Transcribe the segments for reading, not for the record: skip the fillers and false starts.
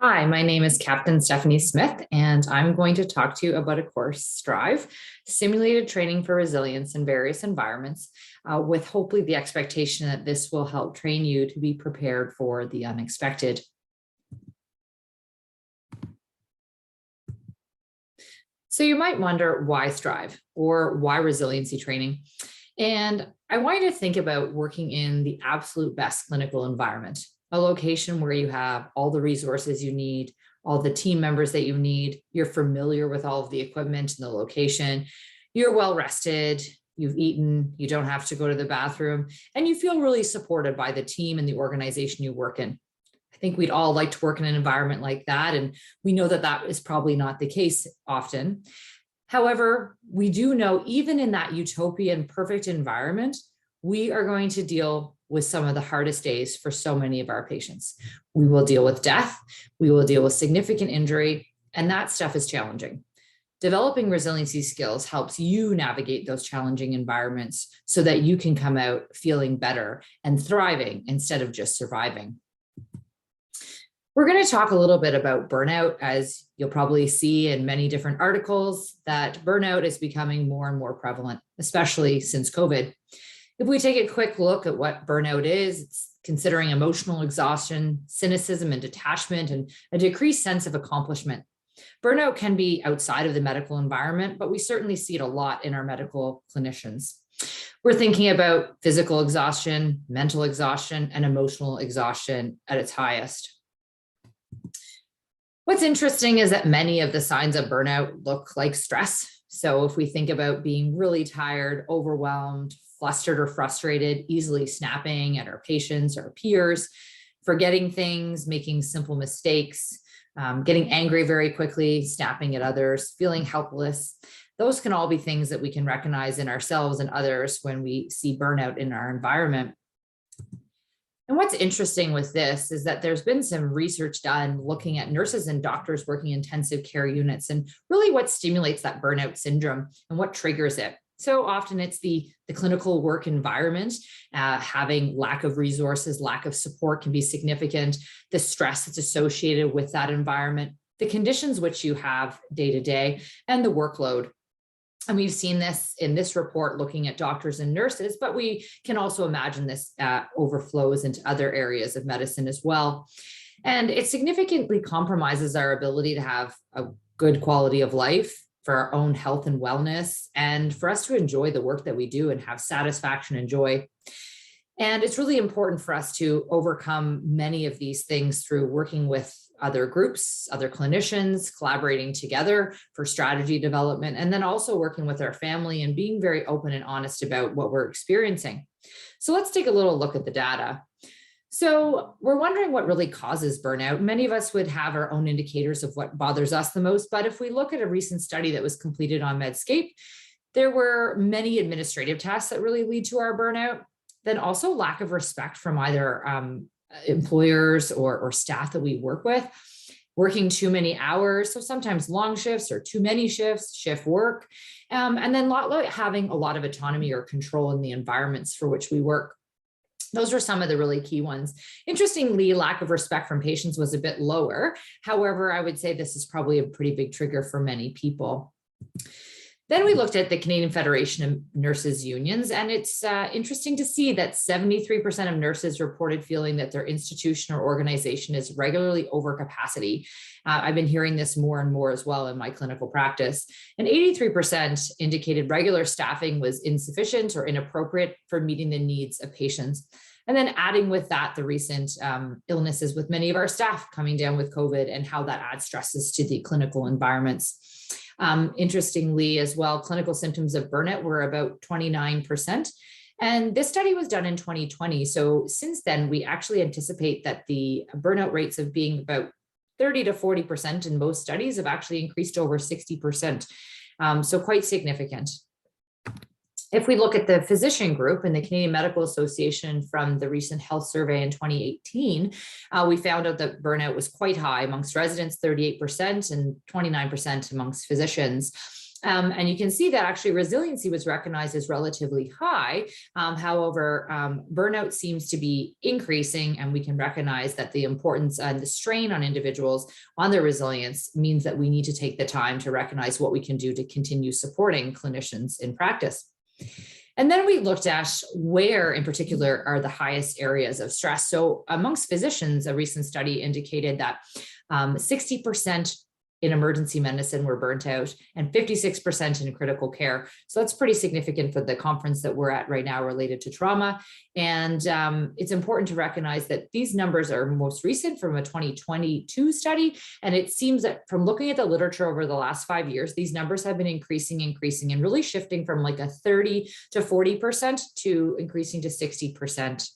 Hi, my name is Captain Stephanie Smith, and I'm going to talk to you about a course, Strive, Simulated Training for Resilience in Various Environments, with hopefully the expectation that this will help train you to be prepared for the unexpected. So you might wonder why Strive or why resiliency training? And I want you to think about working in the absolute best clinical environment, a location where you have all the resources you need, all the team members that you need, you're familiar with all of the equipment and the location, you're well rested, you've eaten, you don't have to go to the bathroom, and you feel really supported by the team and the organization you work in. I think we'd all like to work in an environment like that, and we know that that is probably not the case often. However, we do know even in that utopian perfect environment, we are going to deal with some of the hardest days for so many of our patients. We will deal with death, we will deal with significant injury, and that stuff is challenging. Developing resiliency skills helps you navigate those challenging environments so that you can come out feeling better and thriving instead of just surviving. We're going to talk a little bit about burnout. As you'll probably see in many different articles, that burnout is becoming more and more prevalent, especially since COVID. If we take a quick look at what burnout is, it's considering emotional exhaustion, cynicism and detachment, and a decreased sense of accomplishment. Burnout can be outside of the medical environment, but we certainly see it a lot in our medical clinicians. We're thinking about physical exhaustion, mental exhaustion, and emotional exhaustion at its highest. What's interesting is that many of the signs of burnout look like stress. So if we think about being really tired, overwhelmed, flustered or frustrated, easily snapping at our patients or peers, forgetting things, making simple mistakes, getting angry very quickly, snapping at others, feeling helpless, those can all be things that we can recognize in ourselves and others when we see burnout in our environment. And what's interesting with this is that there's been some research done looking at nurses and doctors working in intensive care units and really what stimulates that burnout syndrome and what triggers it. So often it's the clinical work environment, having lack of resources, lack of support can be significant, the stress that's associated with that environment, the conditions which you have day to day, and the workload. And we've seen this in this report looking at doctors and nurses, but we can also imagine this overflows into other areas of medicine as well. And it significantly compromises our ability to have a good quality of life for our own health and wellness, and for us to enjoy the work that we do and have satisfaction and joy. And it's really important for us to overcome many of these things through working with other groups, other clinicians, collaborating together for strategy development, and then also working with our family and being very open and honest about what we're experiencing. So let's take a little look at the data. So we're wondering what really causes burnout. Many of us would have our own indicators of what bothers us the most, but if we look at a recent study that was completed on Medscape, there were many administrative tasks that really lead to our burnout. Then also lack of respect from either employers or staff that we work with, working too many hours, so sometimes long shifts or too many shifts, shift work, and then not having a lot of autonomy or control in the environments for which we work. Those are some of the really key ones. Interestingly, lack of respect from patients was a bit lower. However, I would say this is probably a pretty big trigger for many people. Then we looked at the Canadian Federation of Nurses Unions, and it's interesting to see that 73% of nurses reported feeling that their institution or organization is regularly over capacity. I've been hearing this more and more as well in my clinical practice. And 83% indicated regular staffing was insufficient or inappropriate for meeting the needs of patients. And then adding with that the recent illnesses with many of our staff coming down with COVID and how that adds stresses to the clinical environments. Interestingly as well, clinical symptoms of burnout were about 29%. And this study was done in 2020. So since then, we actually anticipate that the burnout rates of being about 30 to 40% in most studies have actually increased to over 60%. So quite significant. If we look at the physician group and the Canadian Medical Association from the recent health survey in 2018, we found out that burnout was quite high amongst residents, 38%, and 29% amongst physicians. And you can see that actually resiliency was recognized as relatively high. However, burnout seems to be increasing, and we can recognize that the importance and the strain on individuals on their resilience means that we need to take the time to recognize what we can do to continue supporting clinicians in practice. And then we looked at where in particular are the highest areas of stress. So amongst physicians, a recent study indicated that 60% in emergency medicine were burnt out and 56% in critical care. So that's pretty significant for the conference that we're at right now related to trauma. And it's important to recognize that these numbers are most recent from a 2022 study. And it seems that from looking at the literature over the last 5 years, these numbers have been increasing and really shifting from like a 30 to 40% to increasing to 60%.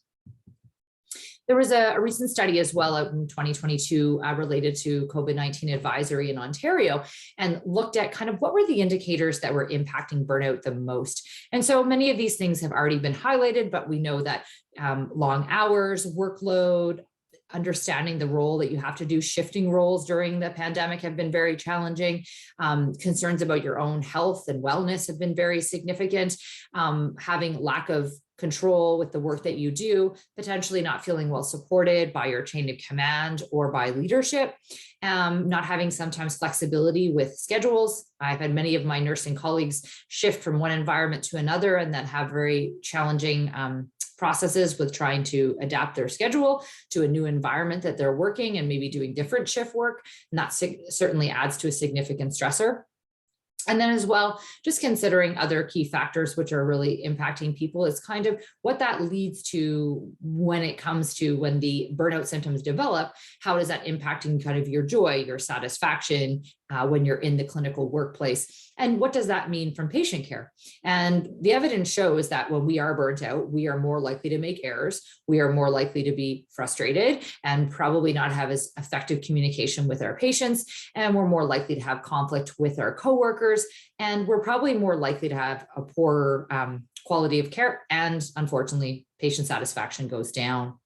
There was a recent study as well out in 2022 related to COVID-19 advisory in Ontario, and looked at kind of what were the indicators that were impacting burnout the most. And so many of these things have already been highlighted, but we know that long hours, workload, understanding the role that you have to do, shifting roles during the pandemic have been very challenging. Concerns about your own health and wellness have been very significant. Having lack of control with the work that you do, potentially not feeling well supported by your chain of command or by leadership, not having sometimes flexibility with schedules. I've had many of my nursing colleagues shift from one environment to another and then have very challenging processes with trying to adapt their schedule to a new environment that they're working and maybe doing different shift work. And that certainly adds to a significant stressor. And then as well, just considering other key factors which are really impacting people is kind of what that leads to when it comes to when the burnout symptoms develop. How is that impacting kind of your joy, your satisfaction when you're in the clinical workplace? And what does that mean from patient care? And the evidence shows that when we are burnt out, we are more likely to make errors. We are more likely to be frustrated and probably not have as effective communication with our patients. And we're more likely to have conflict with our coworkers. And we're probably more likely to have a poorer quality of care. And unfortunately, patient satisfaction goes down.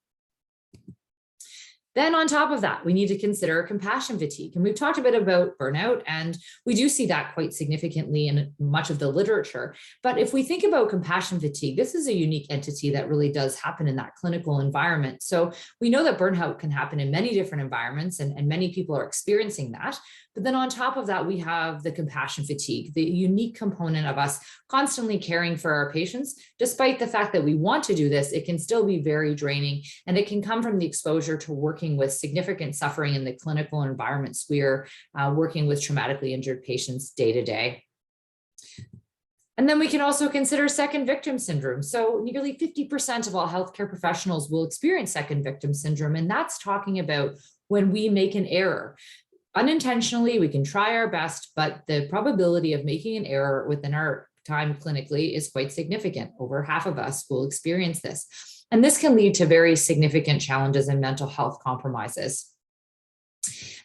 Then on top of that, we need to consider compassion fatigue. And we've talked a bit about burnout, and we do see that quite significantly in much of the literature. But if we think about compassion fatigue, this is a unique entity that really does happen in that clinical environment. So we know that burnout can happen in many different environments, and many people are experiencing that. But then on top of that, we have the compassion fatigue, the unique component of us constantly caring for our patients. Despite the fact that we want to do this, it can still be very draining, and it can come from the exposure to working with significant suffering in the clinical environments. We're working with traumatically injured patients day to day. And then we can also consider second victim syndrome. So nearly 50% of all healthcare professionals will experience second victim syndrome. And that's talking about when we make an error. Unintentionally, we can try our best, but the probability of making an error within our time clinically is quite significant. Over half of us will experience this. And this can lead to very significant challenges and mental health compromises.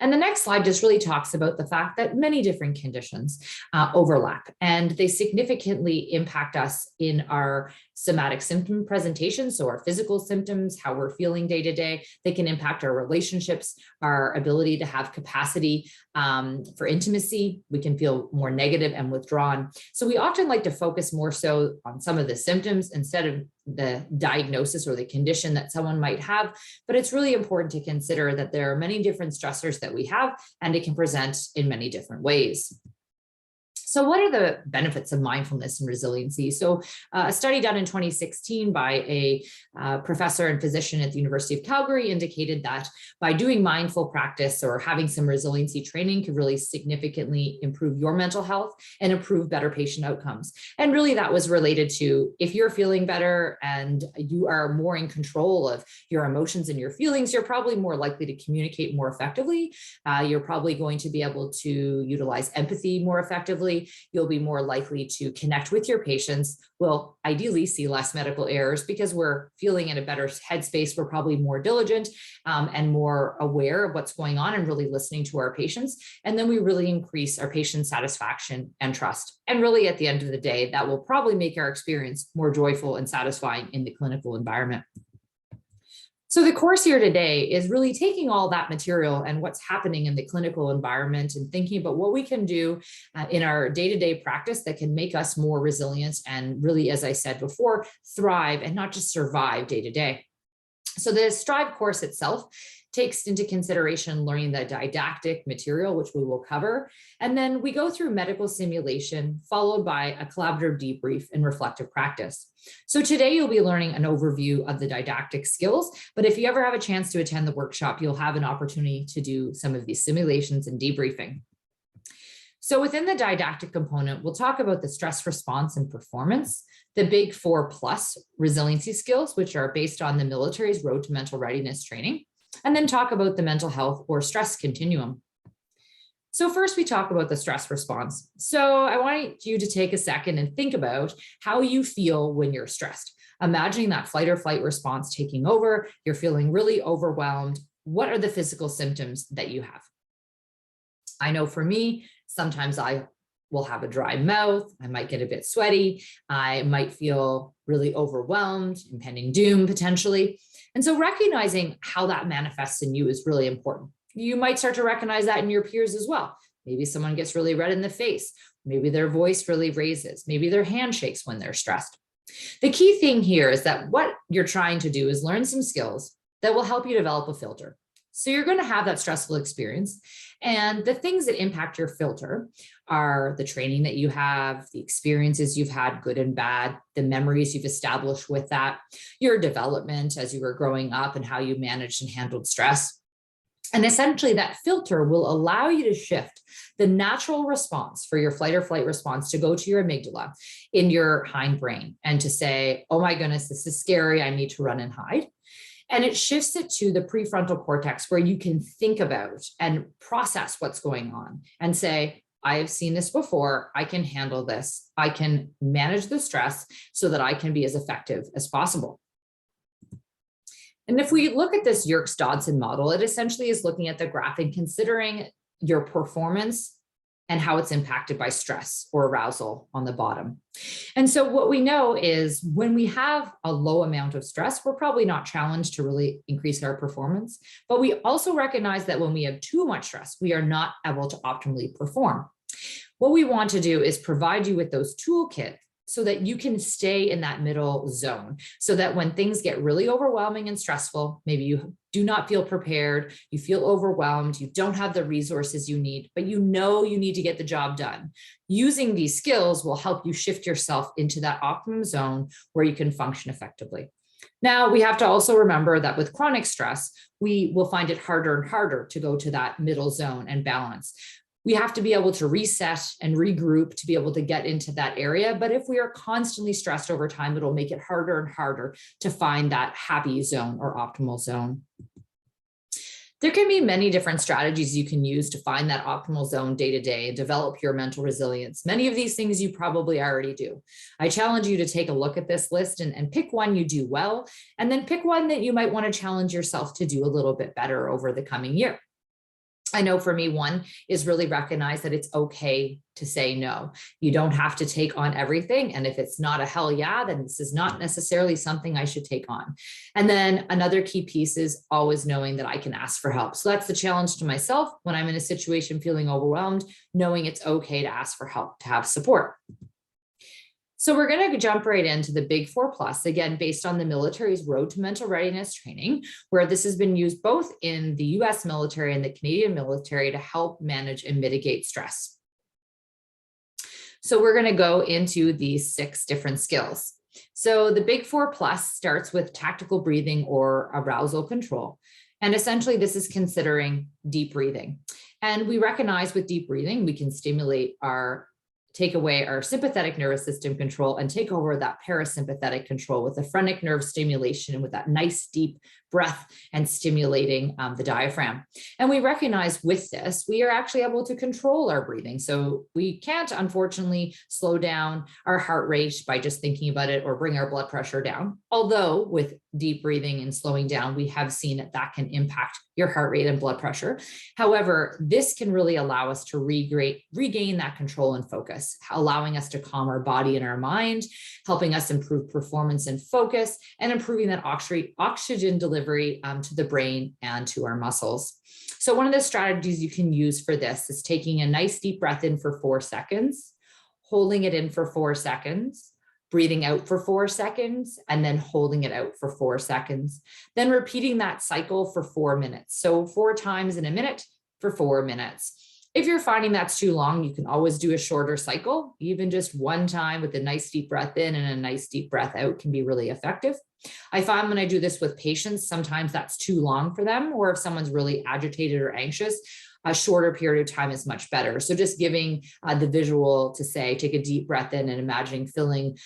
And the next slide just really talks about the fact that many different conditions overlap, and they significantly impact us in our somatic symptom presentation. So our physical symptoms, how we're feeling day to day, they can impact our relationships, our ability to have capacity for intimacy. We can feel more negative and withdrawn. So we often like to focus more so on some of the symptoms instead of the diagnosis or the condition that someone might have. But it's really important to consider that there are many different stressors that we have, and it can present in many different ways. So what are the benefits of mindfulness and resiliency? So a study done in 2016 by a professor and physician at the University of Calgary indicated that by doing mindful practice or having some resiliency training could really significantly improve your mental health and improve better patient outcomes. And really that was related to if you're feeling better and you are more in control of your emotions and your feelings, you're probably more likely to communicate more effectively. You're probably going to be able to utilize empathy more effectively. You'll be more likely to connect with your patients. We'll ideally see less medical errors because we're feeling in a better headspace. We're probably more diligent and more aware of what's going on and really listening to our patients. And then we really increase our patient satisfaction and trust. And really at the end of the day, that will probably make our experience more joyful and satisfying in the clinical environment. So the course here today is really taking all that material and what's happening in the clinical environment and thinking about what we can do in our day-to-day practice that can make us more resilient and really, as I said before, thrive and not just survive day to day. So the Strive course itself takes into consideration learning the didactic material, which we will cover. And then we go through medical simulation, followed by a collaborative debrief and reflective practice. So today you'll be learning an overview of the didactic skills, but if you ever have a chance to attend the workshop, you'll have an opportunity to do some of these simulations and debriefing. So within the didactic component, we'll talk about the stress response and performance, the Big 4+ resiliency skills, which are based on the military's Road to Mental Readiness training, and then talk about the mental health or stress continuum. So first we talk about the stress response. So I want you to take a second and think about how you feel when you're stressed. Imagining that fight or flight response taking over, you're feeling really overwhelmed. What are the physical symptoms that you have? I know for me, sometimes I will have a dry mouth. I might get a bit sweaty. I might feel really overwhelmed, impending doom potentially. And so recognizing how that manifests in you is really important. You might start to recognize that in your peers as well. Maybe someone gets really red in the face. Maybe their voice really raises. Maybe their hand shakes when they're stressed. The key thing here is that what you're trying to do is learn some skills that will help you develop a filter. So you're going to have that stressful experience. And the things that impact your filter are the training that you have, the experiences you've had, good and bad, the memories you've established with that, your development as you were growing up and how you managed and handled stress. And essentially that filter will allow you to shift the natural response for your fight or flight response to go to your amygdala in your hindbrain and to say, oh my goodness, this is scary. I need to run and hide. And it shifts it to the prefrontal cortex where you can think about and process what's going on and say, I have seen this before. I can handle this. I can manage the stress so that I can be as effective as possible. And if we look at this Yerkes-Dodson model, it essentially is looking at the graph and considering your performance and how it's impacted by stress or arousal on the bottom. And so what we know is when we have a low amount of stress, we're probably not challenged to really increase our performance. But we also recognize that when we have too much stress, we are not able to optimally perform. What we want to do is provide you with those toolkits so that you can stay in that middle zone, so that when things get really overwhelming and stressful, maybe you do not feel prepared, you feel overwhelmed, you don't have the resources you need, but you know you need to get the job done. Using these skills will help you shift yourself into that optimum zone where you can function effectively. Now, we have to also remember that with chronic stress, we will find it harder and harder to go to that middle zone and balance. We have to be able to reset and regroup to be able to get into that area. But if we are constantly stressed over time, it'll make it harder and harder to find that happy zone or optimal zone. There can be many different strategies you can use to find that optimal zone day to day and develop your mental resilience. Many of these things you probably already do. I challenge you to take a look at this list and pick one you do well, and then pick one that you might want to challenge yourself to do a little bit better over the coming year. I know for me, one is really recognize that it's okay to say no. You don't have to take on everything. And if it's not a hell yeah, then this is not necessarily something I should take on. And then another key piece is always knowing that I can ask for help. So that's the challenge to myself when I'm in a situation feeling overwhelmed, knowing it's okay to ask for help, to have support. So we're going to jump right into the Big 4+, again, based on the military's Road to Mental Readiness training, where this has been used both in the US military and the Canadian military to help manage and mitigate stress. So we're going to go into these 6 different skills. So the Big 4+ starts with tactical breathing or arousal control. And essentially, this is considering deep breathing. And we recognize with deep breathing, we can take away our sympathetic nervous system control and take over that parasympathetic control with the phrenic nerve stimulation and with that nice deep breath and stimulating the diaphragm. And we recognize with this, we are actually able to control our breathing. So we can't, unfortunately, slow down our heart rate by just thinking about it or bring our blood pressure down. Although with deep breathing and slowing down, we have seen that that can impact your heart rate and blood pressure. However, this can really allow us to regain that control and focus, allowing us to calm our body and our mind, helping us improve performance and focus, and improving that oxygen delivery to the brain and to our muscles. So one of the strategies you can use for this is taking a nice deep breath in for 4 seconds, holding it in for 4 seconds, breathing out for 4 seconds, and then holding it out for 4 seconds. Then repeating that cycle for 4 minutes. So 4 times in a minute for 4 minutes. If you're finding that's too long, you can always do a shorter cycle. Even just one time with a nice deep breath in and a nice deep breath out can be really effective. I find when I do this with patients, sometimes that's too long for them, or if someone's really agitated or anxious, a shorter period of time is much better. So just giving the visual to say, take a deep breath in and imagining filling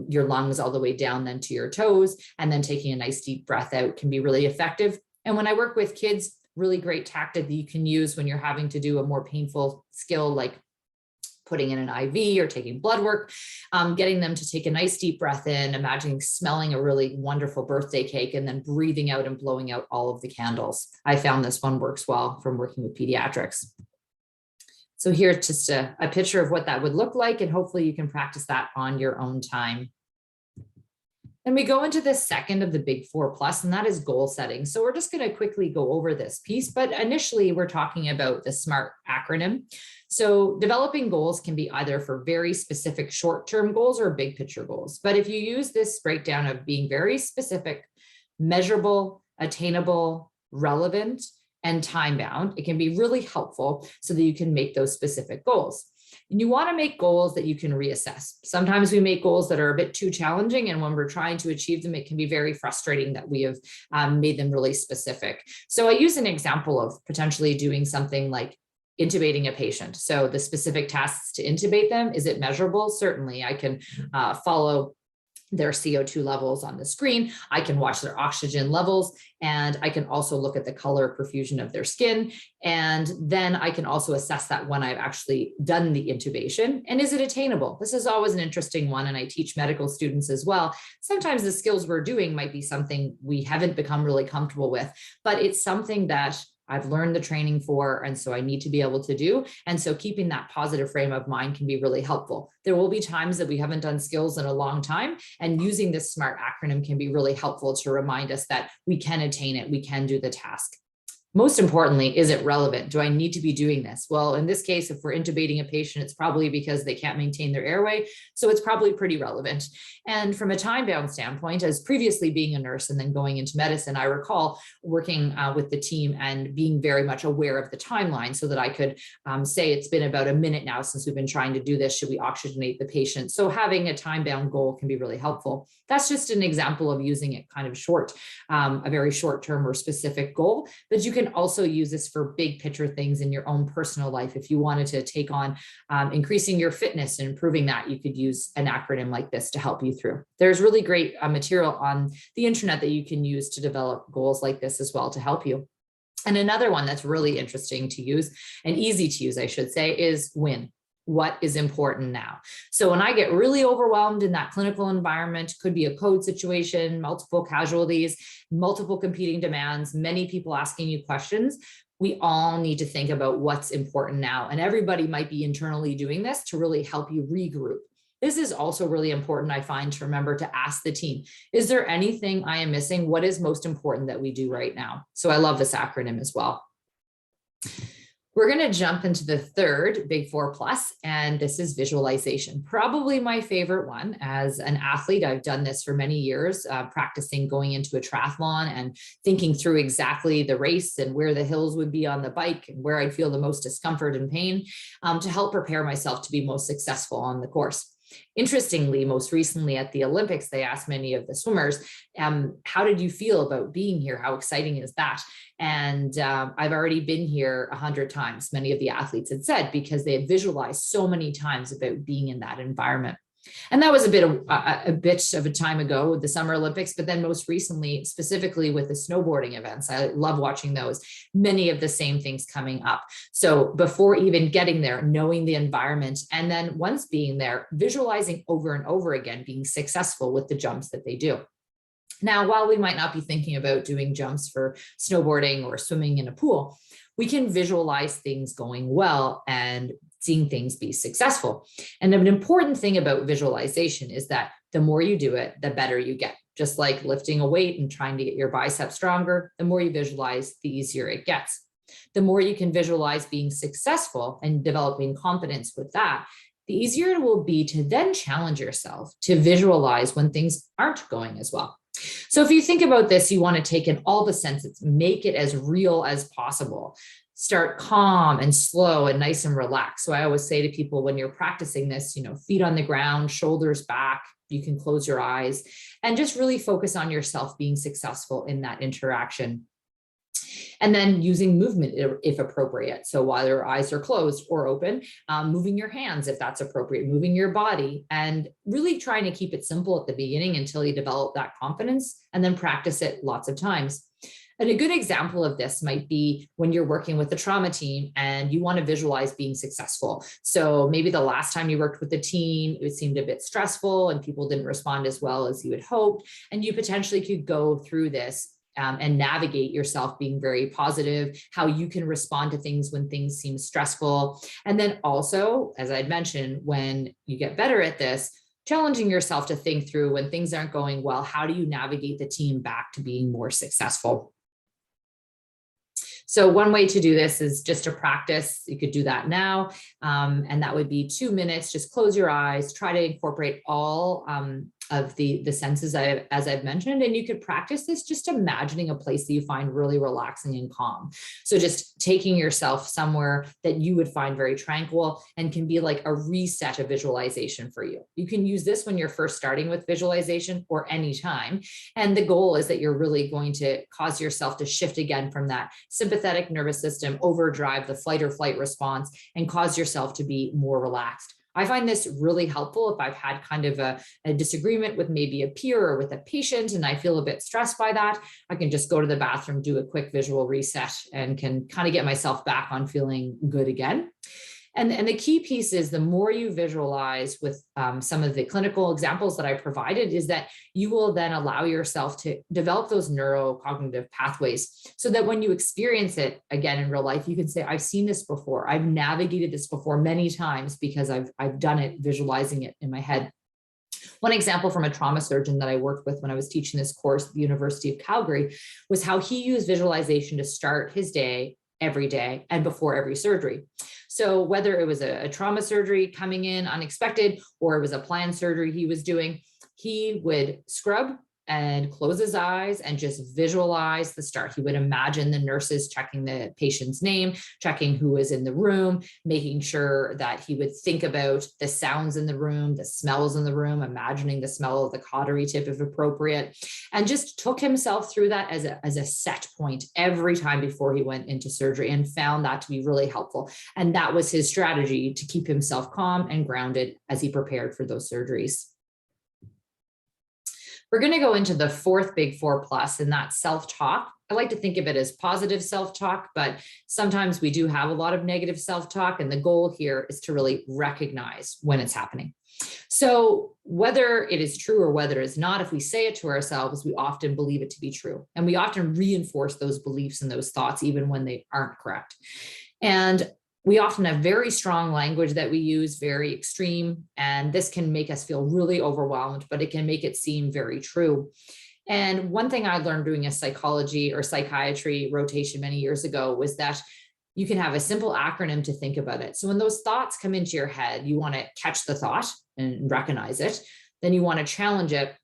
your lungs all the way down then to your toes, and then taking a nice deep breath out can be really effective. And when I work with kids, really great tactic that you can use when you're having to do a more painful skill like putting in an IV or taking blood work, getting them to take a nice deep breath in, imagining smelling a really wonderful birthday cake, and then breathing out and blowing out all of the candles. I found this one works well from working with pediatrics. So here's just a picture of what that would look like, and hopefully you can practice that on your own time. Then we go into the second of the big 4+, and that is goal setting. So we're just going to quickly go over this piece, but initially we're talking about the SMART acronym. So developing goals can be either for very specific short-term goals or big picture goals. But if you use this breakdown of being very specific, measurable, attainable, relevant, and time-bound, it can be really helpful so that you can make those specific goals. And you want to make goals that you can reassess. Sometimes we make goals that are a bit too challenging, and when we're trying to achieve them, it can be very frustrating that we have made them really specific. So I use an example of potentially doing something like intubating a patient. So the specific tasks to intubate them, is it measurable? Certainly, I can follow their CO2 levels on the screen. I can watch their oxygen levels, and I can also look at the color perfusion of their skin. And then I can also assess that when I've actually done the intubation. And is it attainable? This is always an interesting one. And I teach medical students as well. Sometimes the skills we're doing might be something we haven't become really comfortable with, but it's something that I've learned the training for, and so I need to be able to do. And so keeping that positive frame of mind can be really helpful. There will be times that we haven't done skills in a long time, and using this SMART acronym can be really helpful to remind us that we can attain it, we can do the task. Most importantly, is it relevant? Do I need to be doing this? Well, in this case, if we're intubating a patient, it's probably because they can't maintain their airway. So it's probably pretty relevant. And from a time-bound standpoint, as previously being a nurse and then going into medicine, I recall working with the team and being very much aware of the timeline so that I could say it's been about a minute now since we've been trying to do this. Should we oxygenate the patient? So having a time-bound goal can be really helpful. That's just an example of using it kind of short, a very short-term or specific goal, but you can also use this for big picture things in your own personal life. If you wanted to take on increasing your fitness and improving that, you could use an acronym like this to help you through. There's really great material on the internet that you can use to develop goals like this as well to help you. And another one that's really interesting to use and easy to use, I should say, is WIN. What is important now? So when I get really overwhelmed in that clinical environment, could be a code situation, multiple casualties, multiple competing demands, many people asking you questions, we all need to think about what's important now. And everybody might be internally doing this to really help you regroup. This is also really important, I find, to remember to ask the team, is there anything I am missing? What is most important that we do right now? So I love this acronym as well. We're going to jump into the third big 4+, and this is visualization. Probably my favorite one. As an athlete, I've done this for many years, practicing going into a triathlon and thinking through exactly the race and where the hills would be on the bike and where I'd feel the most discomfort and pain to help prepare myself to be most successful on the course. Interestingly, most recently at the Olympics, they asked many of the swimmers, how did you feel about being here? How exciting is that? And I've already been here 100 times, many of the athletes had said, because they had visualized so many times about being in that environment. And that was a bit of a time ago with the Summer Olympics, but then most recently, specifically with the snowboarding events, I love watching those, many of the same things coming up. So before even getting there, knowing the environment, and then once being there, visualizing over and over again, being successful with the jumps that they do. Now, while we might not be thinking about doing jumps for snowboarding or swimming in a pool, we can visualize things going well and seeing things be successful. And an important thing about visualization is that the more you do it, the better you get. Just like lifting a weight and trying to get your biceps stronger, the more you visualize, the easier it gets. The more you can visualize being successful and developing confidence with that, the easier it will be to then challenge yourself to visualize when things aren't going as well. So if you think about this, you want to take in all the senses, make it as real as possible. Start calm and slow and nice and relaxed. So I always say to people when you're practicing this, feet on the ground, shoulders back, you can close your eyes and just really focus on yourself being successful in that interaction. And then using movement if appropriate. So while your eyes are closed or open, moving your hands if that's appropriate, moving your body, and really trying to keep it simple at the beginning until you develop that confidence, and then practice it lots of times. And a good example of this might be when you're working with the trauma team and you want to visualize being successful. So maybe the last time you worked with the team, it seemed a bit stressful and people didn't respond as well as you had hoped. And you potentially could go through this and navigate yourself being very positive, how you can respond to things when things seem stressful. And then also, as I'd mentioned, when you get better at this, challenging yourself to think through when things aren't going well, how do you navigate the team back to being more successful? So one way to do this is just to practice. You could do that now. And that would be 2 minutes. Just close your eyes, try to incorporate all of the senses as I've mentioned, and you could practice this just imagining a place that you find really relaxing and calm. So just taking yourself somewhere that you would find very tranquil and can be like a reset of visualization for you. You can use this when you're first starting with visualization or anytime. And the goal is that you're really going to cause yourself to shift again from that sympathetic nervous system, overdrive the fight or flight response, and cause yourself to be more relaxed. I find this really helpful if I've had kind of a disagreement with maybe a peer or with a patient and I feel a bit stressed by that. I can just go to the bathroom, do a quick visual reset, and can kind of get myself back on feeling good again. And the key piece is the more you visualize with some of the clinical examples that I provided is that you will then allow yourself to develop those neurocognitive pathways so that when you experience it again in real life, you can say, I've seen this before. I've navigated this before many times because I've done it, visualizing it in my head. One example from a trauma surgeon that I worked with when I was teaching this course at the University of Calgary was how he used visualization to start his day every day and before every surgery. So whether it was a trauma surgery coming in unexpected or it was a planned surgery he was doing, he would scrub and close his eyes and just visualize the start. He would imagine the nurses checking the patient's name, checking who was in the room, making sure that he would think about the sounds in the room, the smells in the room, imagining the smell of the cautery tip if appropriate, and just took himself through that as a set point every time before he went into surgery and found that to be really helpful. And that was his strategy to keep himself calm and grounded as he prepared for those surgeries. We're going to go into the fourth big 4+, and that's self-talk. I like to think of it as positive self-talk, but sometimes we do have a lot of negative self-talk. And the goal here is to really recognize when it's happening. So whether it is true or whether it's not, if we say it to ourselves, we often believe it to be true. And we often reinforce those beliefs and those thoughts, even when they aren't correct. And we often have very strong language that we use, very extreme, and this can make us feel really overwhelmed, but it can make it seem very true. And one thing I learned doing a psychology or psychiatry rotation many years ago was that you can have a simple acronym to think about it. So when those thoughts come into your head, you want to catch the thought and recognize it, then you want to challenge it,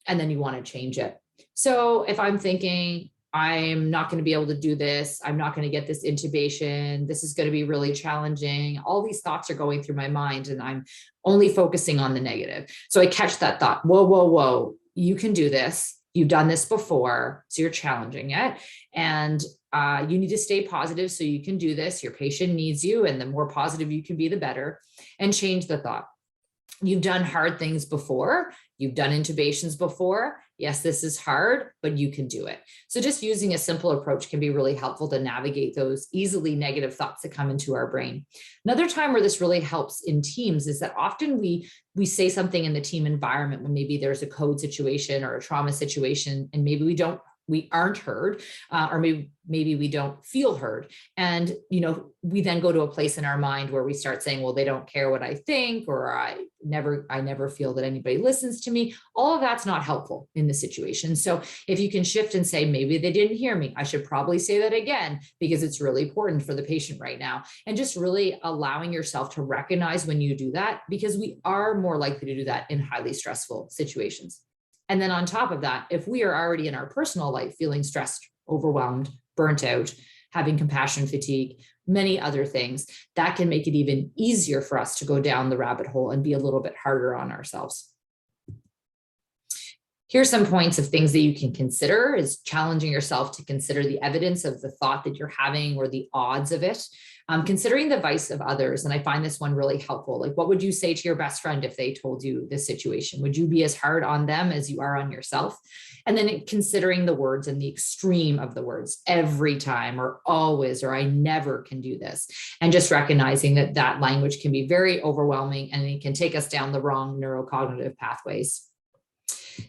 and then you want to change it. So if I'm thinking, I'm not going to be able to do this, I'm not going to get this intubation, this is going to be really challenging, all these thoughts are going through my mind and I'm only focusing on the negative. So I catch that thought, whoa, whoa, whoa, you can do this. You've done this before, so you're challenging it. And you need to stay positive so you can do this. Your patient needs you, and the more positive you can be, the better. And change the thought. You've done hard things before. You've done intubations before. Yes, this is hard, but you can do it. So just using a simple approach can be really helpful to navigate those easily negative thoughts that come into our brain. Another time where this really helps in teams is that often we say something in the team environment when maybe there's a code situation or a trauma situation, and maybe we aren't heard, or maybe we don't feel heard. And, we then go to a place in our mind where we start saying, well, they don't care what I think, or I never feel that anybody listens to me. All of that's not helpful in the situation. So if you can shift and say, maybe they didn't hear me, I should probably say that again, because it's really important for the patient right now. And just really allowing yourself to recognize when you do that, because we are more likely to do that in highly stressful situations. And then on top of that, if we are already in our personal life feeling stressed, overwhelmed, burnt out, having compassion fatigue, many other things, that can make it even easier for us to go down the rabbit hole and be a little bit harder on ourselves. Here's some points of things that you can consider is challenging yourself to consider the evidence of the thought that you're having or the odds of it. Considering the advice of others. And I find this one really helpful. Like, what would you say to your best friend if they told you this situation? Would you be as hard on them as you are on yourself? And then considering the words and the extreme of the words, every time or always, or I never can do this. And just recognizing that that language can be very overwhelming and it can take us down the wrong neurocognitive pathways.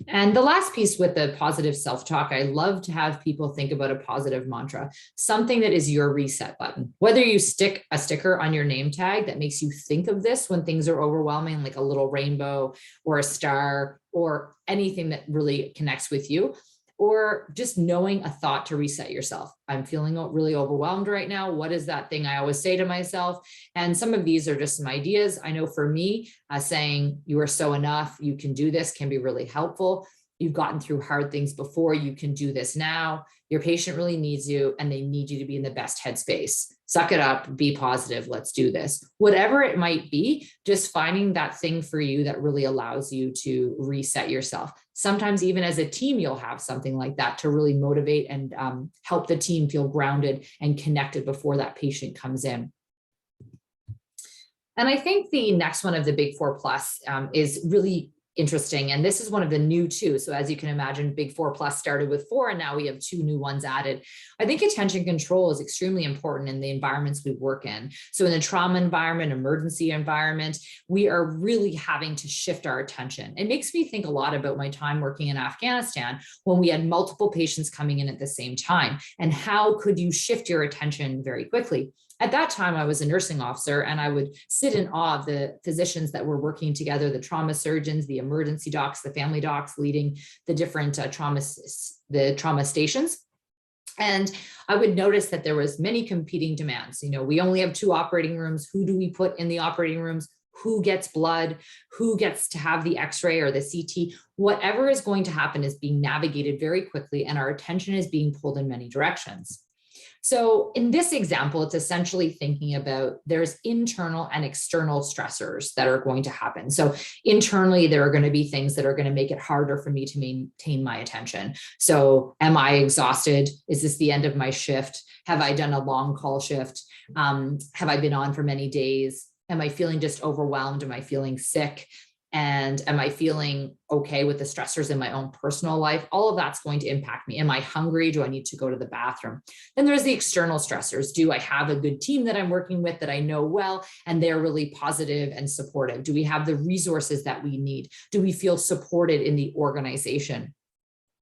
And the last piece with the positive self-talk, I love to have people think about a positive mantra, something that is your reset button. Whether you stick a sticker on your name tag that makes you think of this when things are overwhelming, like a little rainbow or a star or anything that really connects with you, or just knowing a thought to reset yourself. I'm feeling really overwhelmed right now. What is that thing I always say to myself? And some of these are just some ideas. I know for me, saying you are so enough, you can do this can be really helpful. You've gotten through hard things before, you can do this now. Your patient really needs you and they need you to be in the best headspace. Suck it up, be positive, let's do this. Whatever it might be, just finding that thing for you that really allows you to reset yourself. Sometimes even as a team, you'll have something like that to really motivate and help the team feel grounded and connected before that patient comes in. And I think the next one of the Big 4 Plus is really interesting. And this is one of the new two. So as you can imagine, Big 4 Plus started with 4, and now we have 2 new ones added. I think attention control is extremely important in the environments we work in. So in the trauma environment, emergency environment, we are really having to shift our attention. It makes me think a lot about my time working in Afghanistan when we had multiple patients coming in at the same time. And how could you shift your attention very quickly? At that time, I was a nursing officer, and I would sit in awe of the physicians that were working together, the trauma surgeons, the emergency docs, the family docs leading the different trauma stations. And I would notice that there was many competing demands. We only have 2 operating rooms. Who do we put in the operating rooms? Who gets blood? Who gets to have the X-ray or the CT? Whatever is going to happen is being navigated very quickly, and our attention is being pulled in many directions. So in this example, it's essentially thinking about there's internal and external stressors that are going to happen. So internally, there are going to be things that are going to make it harder for me to maintain my attention. So am I exhausted? Is this the end of my shift? Have I done a long call shift? Have I been on for many days? Am I feeling just overwhelmed? Am I feeling sick? And am I feeling okay with the stressors in my own personal life? All of that's going to impact me. Am I hungry? Do I need to go to the bathroom? Then there's the external stressors. Do I have a good team that I'm working with that I know well, and they're really positive and supportive? Do we have the resources that we need? Do we feel supported in the organization?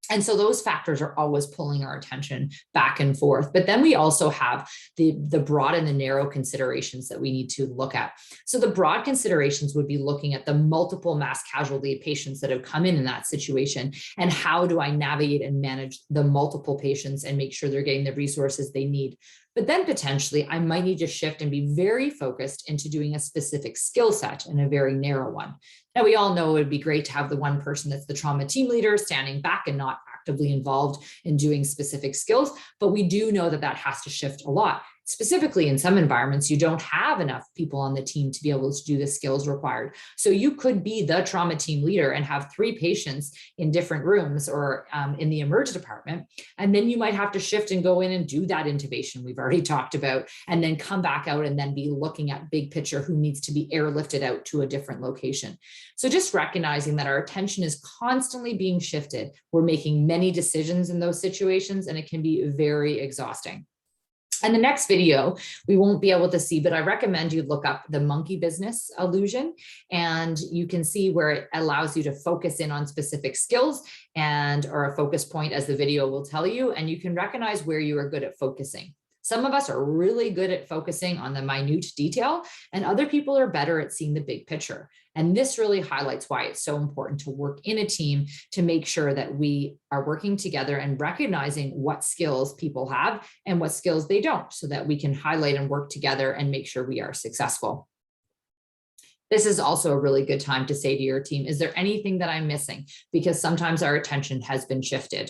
And so those factors are always pulling our attention back and forth. But then we also have the broad and the narrow considerations that we need to look at. So the broad considerations would be looking at the multiple mass casualty patients that have come in that situation, and how do I navigate and manage the multiple patients and make sure they're getting the resources they need. But then potentially I might need to shift and be very focused into doing a specific skill set and a very narrow one. Now, we all know it would be great to have the one person that's the trauma team leader standing back and not actively involved in doing specific skills, but we do know that that has to shift a lot. It's Specifically, in some environments, you don't have enough people on the team to be able to do the skills required. So you could be the trauma team leader and have 3 patients in different rooms or in the emerge department. And then you might have to shift and go in and do that intubation we've already talked about, and then come back out and then be looking at big picture who needs to be airlifted out to a different location. So just recognizing that our attention is constantly being shifted. We're making many decisions in those situations, and it can be very exhausting. And the next video, we won't be able to see, but I recommend you look up the monkey business illusion, and you can see where it allows you to focus in on specific skills or a focus point, as the video will tell you, and you can recognize where you are good at focusing. Some of us are really good at focusing on the minute detail, and other people are better at seeing the big picture. And this really highlights why it's so important to work in a team to make sure that we are working together and recognizing what skills people have and what skills they don't, so that we can highlight and work together and make sure we are successful. This is also a really good time to say to your team, is there anything that I'm missing? Because sometimes our attention has been shifted.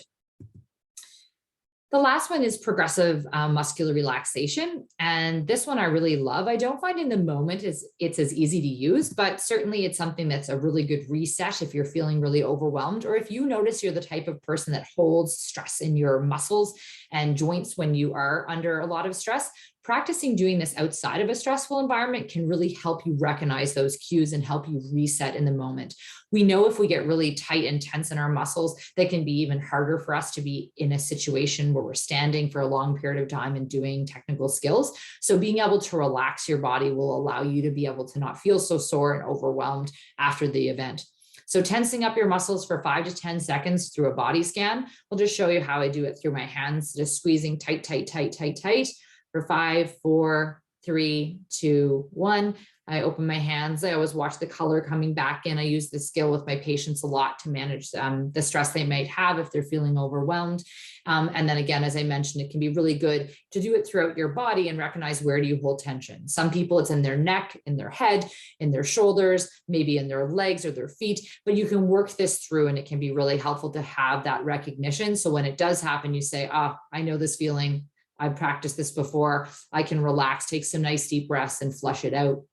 The last one is progressive muscular relaxation. And this one I really love. I don't find in the moment it's as easy to use, but certainly it's something that's a really good reset if you're feeling really overwhelmed, or if you notice you're the type of person that holds stress in your muscles and joints when you are under a lot of stress. Practicing doing this outside of a stressful environment can really help you recognize those cues and help you reset in the moment. We know if we get really tight and tense in our muscles, that can be even harder for us to be in a situation where we're standing for a long period of time and doing technical skills. So being able to relax your body will allow you to be able to not feel so sore and overwhelmed after the event. So tensing up your muscles for 5 to 10 seconds through a body scan. I'll just show you how I do it through my hands, just squeezing tight, tight, tight, tight, tight. For 5, 4, 3, 2, 1. I open my hands. I always watch the color coming back in. I use this skill with my patients a lot to manage the stress they might have if they're feeling overwhelmed. And then again, as I mentioned, it can be really good to do it throughout your body and recognize where do you hold tension. Some people it's in their neck, in their head, in their shoulders, maybe in their legs or their feet, but you can work this through, and it can be really helpful to have that recognition. So when it does happen, you say, oh, I know this feeling. I've practiced this before. I can relax, take some nice deep breaths and flush it out.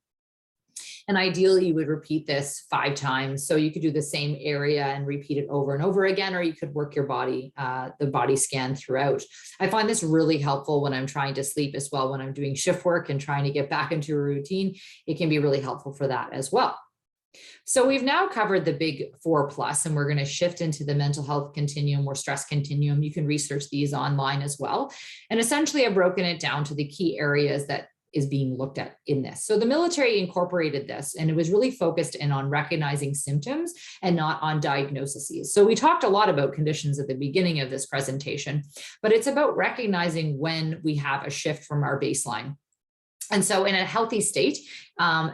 And ideally, you would repeat this 5 times. So you could do the same area and repeat it over and over again, or you could work your body, the body scan throughout. I find this really helpful when I'm trying to sleep as well, when I'm doing shift work and trying to get back into a routine. It can be really helpful for that as well. So we've now covered the big 4+, and we're going to shift into the mental health continuum or stress continuum. You can research these online as well. And essentially, I've broken it down to the key areas that is being looked at in this. So the military incorporated this, and it was really focused in on recognizing symptoms and not on diagnoses. So we talked a lot about conditions at the beginning of this presentation, but it's about recognizing when we have a shift from our baseline. And so in a healthy state,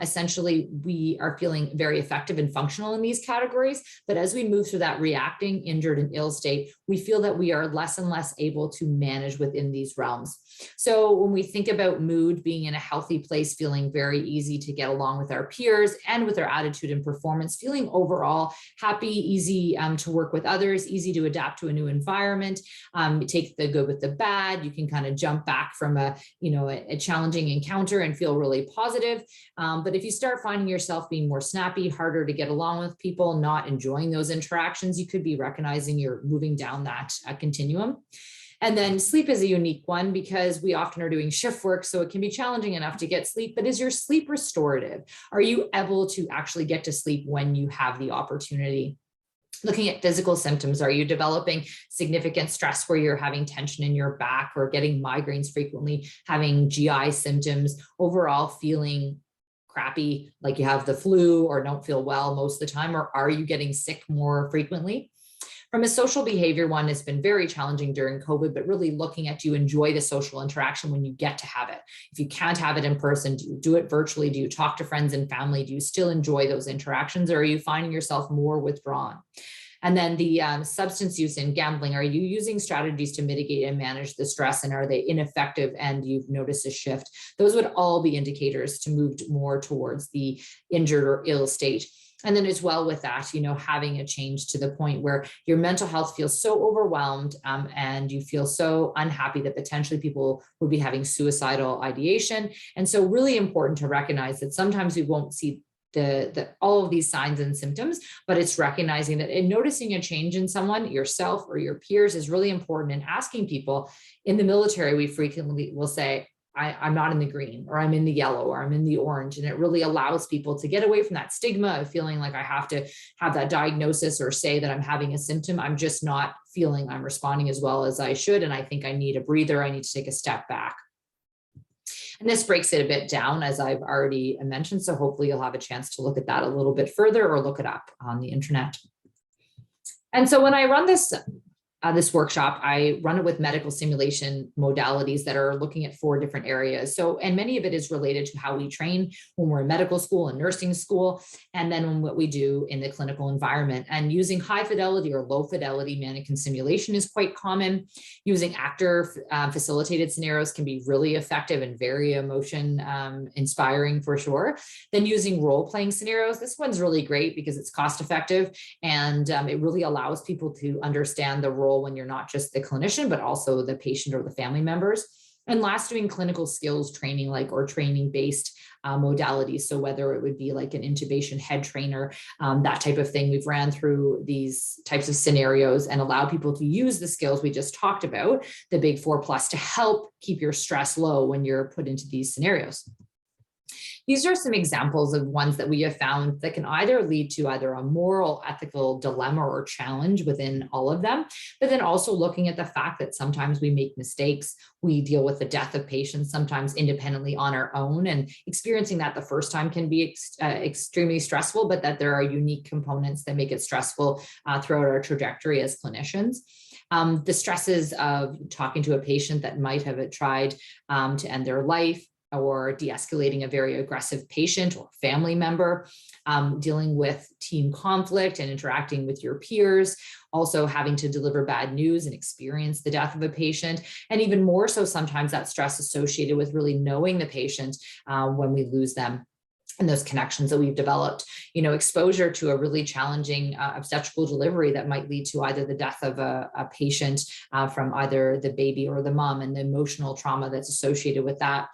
essentially, we are feeling very effective and functional in these categories. But as we move through that reacting, injured, and ill state, we feel that we are less and less able to manage within these realms. So when we think about mood, being in a healthy place, feeling very easy to get along with our peers and with our attitude and performance, feeling overall happy, easy to work with others, easy to adapt to a new environment, take the good with the bad. You can kind of jump back from a challenging encounter and feel really positive. But if you start finding yourself being more snappy, harder to get along with people, not enjoying those interactions, you could be recognizing you're moving down that continuum. And then sleep is a unique one because we often are doing shift work, so it can be challenging enough to get sleep, but is your sleep restorative? Are you able to actually get to sleep when you have the opportunity? Looking at physical symptoms, are you developing significant stress where you're having tension in your back or getting migraines frequently, having GI symptoms, overall feeling crappy, like you have the flu or don't feel well most of the time, or are you getting sick more frequently? From a social behavior one, it's been very challenging during COVID, but really looking at, do you enjoy the social interaction when you get to have it? If you can't have it in person, do you do it virtually? Do you talk to friends and family? Do you still enjoy those interactions, or are you finding yourself more withdrawn? And then the substance use and gambling, are you using strategies to mitigate and manage the stress, and are they ineffective and you've noticed a shift? Those would all be indicators to move more towards the injured or ill state. And then as well with that, having a change to the point where your mental health feels so overwhelmed, and you feel so unhappy that potentially people would be having suicidal ideation. And so really important to recognize that sometimes we won't see all of these signs and symptoms, but it's recognizing that and noticing a change in someone, yourself or your peers, is really important. And asking people. In the military, we frequently will say, I'm not in the green, or I'm in the yellow, or I'm in the orange. And it really allows people to get away from that stigma of feeling like I have to have that diagnosis or say that I'm having a symptom. I'm just not feeling I'm responding as well as I should. And I think I need a breather. I need to take a step back. And this breaks it a bit down, as I've already mentioned. So hopefully you'll have a chance to look at that a little bit further or look it up on the internet. And so when I run this workshop, I run it with medical simulation modalities that are looking at 4 different areas. So, and many of it is related to how we train when we're in medical school and nursing school, and then what we do in the clinical environment. And using high fidelity or low fidelity mannequin simulation is quite common. Using actor facilitated scenarios can be really effective and very emotion inspiring for sure. Then using role playing scenarios, this one's really great because it's cost effective, and it really allows people to understand the role when you're not just the clinician, but also the patient or the family members. And last, doing clinical skills training, or training based modalities. So whether it would be like an intubation head trainer, that type of thing, we've ran through these types of scenarios and allow people to use the skills we just talked about, the Big 4+, to help keep your stress low when you're put into these scenarios. These are some examples of ones that we have found that can either lead to either a moral, ethical dilemma or challenge within all of them, but then also looking at the fact that sometimes we make mistakes, we deal with the death of patients, sometimes independently on our own, and experiencing that the first time can be extremely stressful, but that there are unique components that make it stressful throughout our trajectory as clinicians. The stresses of talking to a patient that might have tried to end their life, or de-escalating a very aggressive patient or family member, dealing with team conflict and interacting with your peers, also having to deliver bad news and experience the death of a patient, and even more so sometimes that stress associated with really knowing the patient when we lose them. And those connections that we've developed, exposure to a really challenging obstetrical delivery that might lead to either the death of a patient from either the baby or the mom, and the emotional trauma that's associated with that.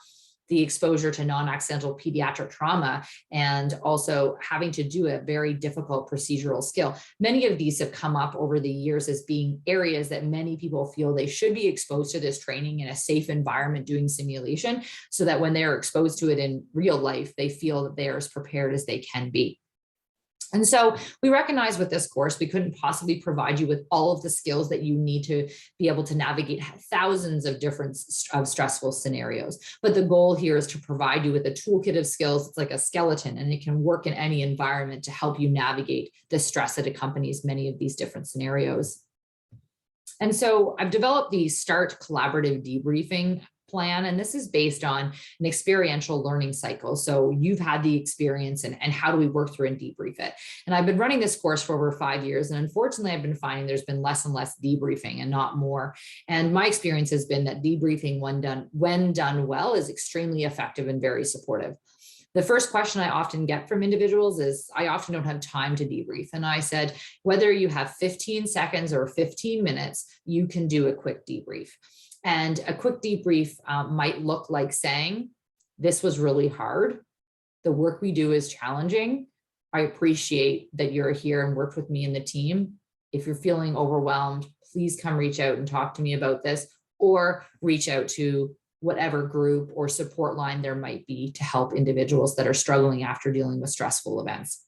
The exposure to non-accidental pediatric trauma, and also having to do a very difficult procedural skill. Many of these have come up over the years as being areas that many people feel they should be exposed to this training in a safe environment doing simulation, so that when they're exposed to it in real life, they feel that they are as prepared as they can be. And so we recognize with this course, we couldn't possibly provide you with all of the skills that you need to be able to navigate thousands of different stressful scenarios. But the goal here is to provide you with a toolkit of skills. It's like a skeleton, and it can work in any environment to help you navigate the stress that accompanies many of these different scenarios. And so I've developed the START collaborative debriefing plan, and this is based on an experiential learning cycle. So you've had the experience, and how do we work through and debrief it? And I've been running this course for over 5 years, and unfortunately I've been finding there's been less and less debriefing and not more. And my experience has been that debriefing when done well is extremely effective and very supportive. The first question I often get from individuals is, I often don't have time to debrief. And I said, whether you have 15 seconds or 15 minutes, you can do a quick debrief. And a quick debrief might look like saying, this was really hard. The work we do is challenging. I appreciate that you're here and worked with me and the team. If you're feeling overwhelmed, please come reach out and talk to me about this, or reach out to whatever group or support line there might be to help individuals that are struggling after dealing with stressful events.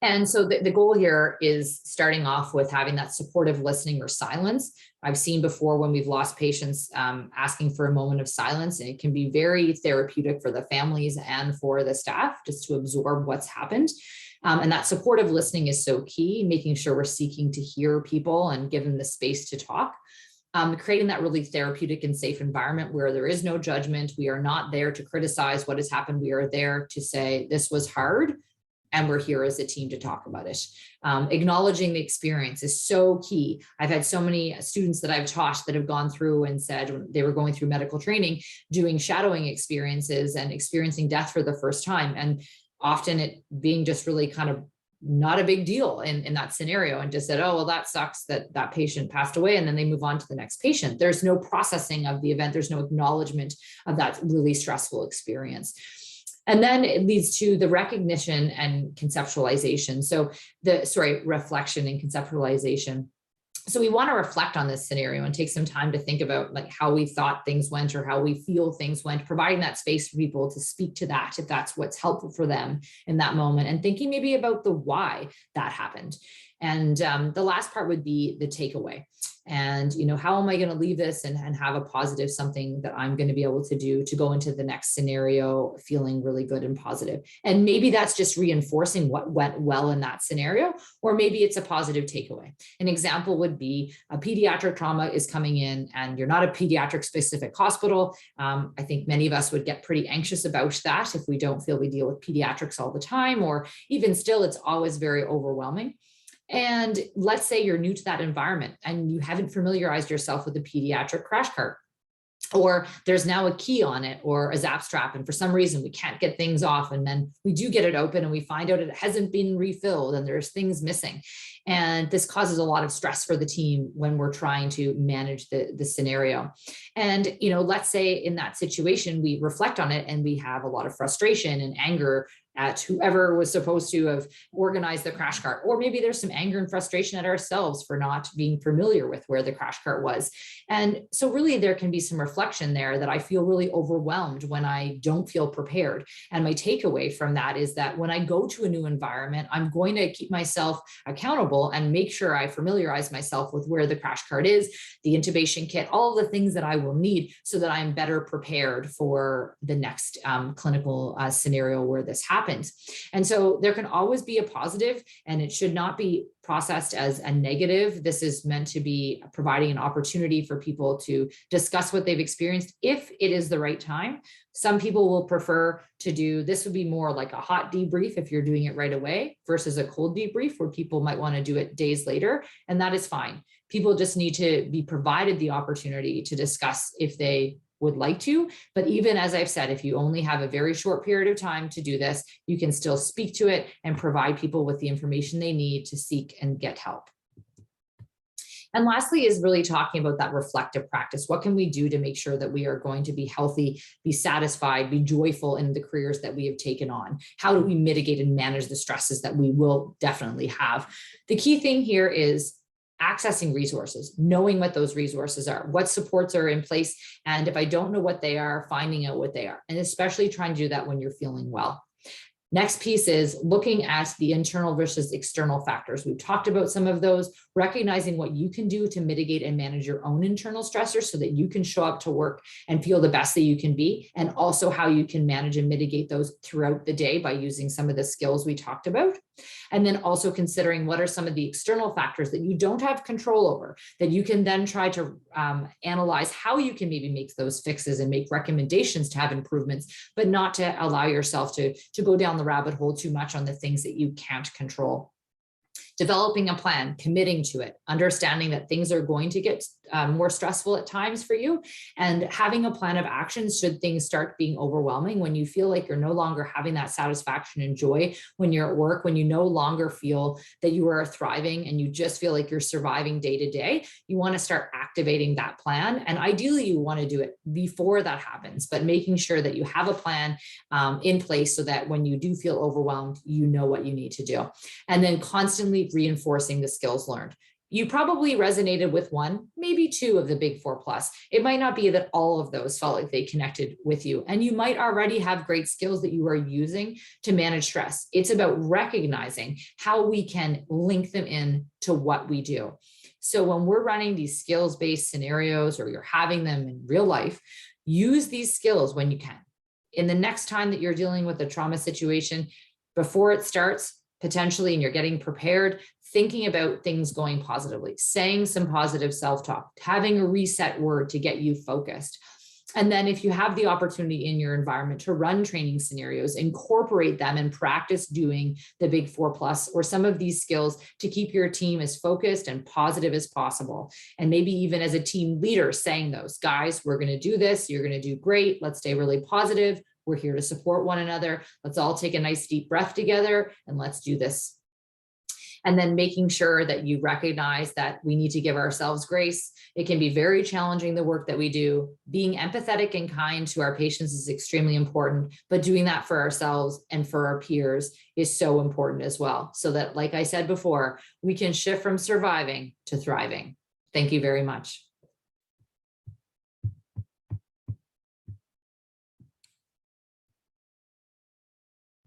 And so the goal here is starting off with having that supportive listening or silence. I've seen before when we've lost patients asking for a moment of silence, and it can be very therapeutic for the families and for the staff just to absorb what's happened. And that supportive listening is so key, making sure we're seeking to hear people and give them the space to talk. Creating that really therapeutic and safe environment where there is no judgment. We are not there to criticize what has happened. We are there to say, this was hard, and we're here as a team to talk about it. Acknowledging the experience is so key. I've had so many students that I've taught that have gone through and said when they were going through medical training, doing shadowing experiences and experiencing death for the first time. And often it being just really kind of not a big deal in that scenario, and just said, oh, well, that sucks that that patient passed away. And then they move on to the next patient. There's no processing of the event. There's no acknowledgement of that really stressful experience. And then it leads to the recognition and conceptualization. So reflection and conceptualization. So we want to reflect on this scenario and take some time to think about like how we thought things went or how we feel things went, providing that space for people to speak to that if that's what's helpful for them in that moment, and thinking maybe about the why that happened. And the last part would be the takeaway. And, how am I going to leave this and have a positive, something that I'm going to be able to do to go into the next scenario feeling really good and positive. And maybe that's just reinforcing what went well in that scenario, or maybe it's a positive takeaway. An example would be a pediatric trauma is coming in and you're not a pediatric specific hospital. I think many of us would get pretty anxious about that if we don't feel we deal with pediatrics all the time, or even still, it's always very overwhelming. And let's say you're new to that environment and you haven't familiarized yourself with the pediatric crash cart, or there's now a key on it or a zap strap, and for some reason we can't get things off, and then we do get it open and we find out it hasn't been refilled and there's things missing. And this causes a lot of stress for the team when we're trying to manage the scenario. And, let's say in that situation, we reflect on it and we have a lot of frustration and anger at whoever was supposed to have organized the crash cart, or maybe there's some anger and frustration at ourselves for not being familiar with where the crash cart was. And so really there can be some reflection there that I feel really overwhelmed when I don't feel prepared. And my takeaway from that is that when I go to a new environment, I'm going to keep myself accountable and make sure I familiarize myself with where the crash cart is, the intubation kit, all of the things that I will need so that I'm better prepared for the next clinical scenario where this happens. And so there can always be a positive, and it should not be processed as a negative. This is meant to be providing an opportunity for people to discuss what they've experienced if it is the right time. Some people will prefer to do, this would be more like a hot debrief if you're doing it right away versus a cold debrief where people might want to do it days later, and that is fine. People just need to be provided the opportunity to discuss if they would like to. But even as I've said, if you only have a very short period of time to do this, you can still speak to it and provide people with the information they need to seek and get help. And lastly is really talking about that reflective practice. What can we do to make sure that we are going to be healthy, be satisfied, be joyful in the careers that we have taken on? How do we mitigate and manage the stresses that we will definitely have? The key thing here is accessing resources, knowing what those resources are, what supports are in place. And if I don't know what they are, finding out what they are, and especially trying to do that when you're feeling well. Next piece is looking at the internal versus external factors. We've talked about some of those, recognizing what you can do to mitigate and manage your own internal stressors so that you can show up to work and feel the best that you can be, and also how you can manage and mitigate those throughout the day by using some of the skills we talked about. And then also considering what are some of the external factors that you don't have control over, that you can then try to analyze how you can maybe make those fixes and make recommendations to have improvements, but not to allow yourself to go down the rabbit hole too much on the things that you can't control. Developing a plan, committing to it, understanding that things are going to get more stressful at times for you, and having a plan of action should things start being overwhelming, when you feel like you're no longer having that satisfaction and joy when you're at work, when you no longer feel that you are thriving and you just feel like you're surviving day to day. You want to start activating that plan. And ideally you want to do it before that happens, but making sure that you have a plan in place so that when you do feel overwhelmed, you know what you need to do. And then constantly reinforcing the skills learned. You probably resonated with one, maybe two of the big 4+. It might not be that all of those felt like they connected with you, and you might already have great skills that you are using to manage stress. It's about recognizing how we can link them in to what we do. So when we're running these skills-based scenarios, or you're having them in real life, use these skills when you can. In the next time that you're dealing with a trauma situation, before it starts, potentially, and you're getting prepared, thinking about things going positively, saying some positive self-talk, having a reset word to get you focused. And then if you have the opportunity in your environment to run training scenarios, incorporate them and practice doing the big 4+ or some of these skills to keep your team as focused and positive as possible. And maybe even as a team leader saying those, guys, we're going to do this. You're going to do great. Let's stay really positive. We're here to support one another. Let's all take a nice deep breath together and let's do this. And then making sure that you recognize that we need to give ourselves grace. It can be very challenging, the work that we do. Being empathetic and kind to our patients is extremely important, but doing that for ourselves and for our peers is so important as well. So that, like I said before, we can shift from surviving to thriving. Thank you very much.